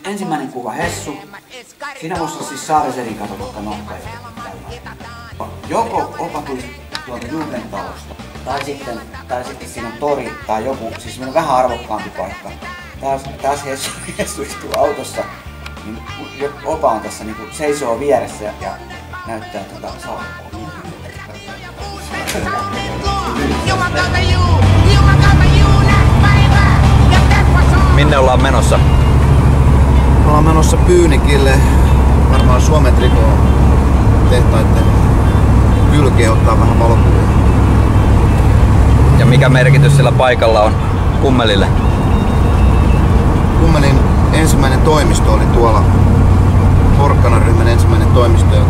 Ensimmäinen kuva Hessu. Siinä voisi olla siis Saarisedin katsomatta nokka. Joko opa tulisi tuolta Jugendtalosta, tai sitten siinä on tori tai joku, siis semmoinen vähän arvokkaampi paikka. Taas Hessu istuu autossa, niin opa on tässä niinku seisoo vieressä ja näyttää salkkua. Minne ollaan menossa? Ollaan menossa Pyynikille, varmaan Suomen trikoo tehtaiden kylkeen ottaa vähän valokuvia. Ja mikä merkitys sillä paikalla on Kummelille? Kummelin ensimmäinen toimisto oli tuolla, Porkkana-ryhmän ensimmäinen toimisto, ja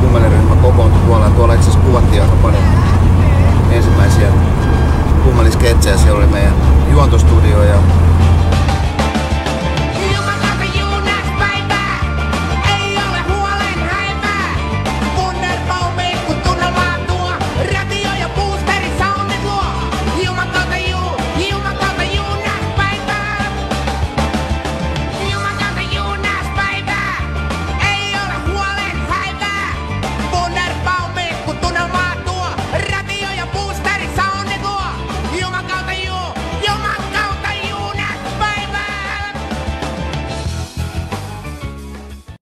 Kummelin ryhmä kokoontui tuolla, ja tuolla itse asiassa kuvattiin aika paljon ensimmäisiä Kummelin sketsejä. Siellä oli meidän juontostudio ja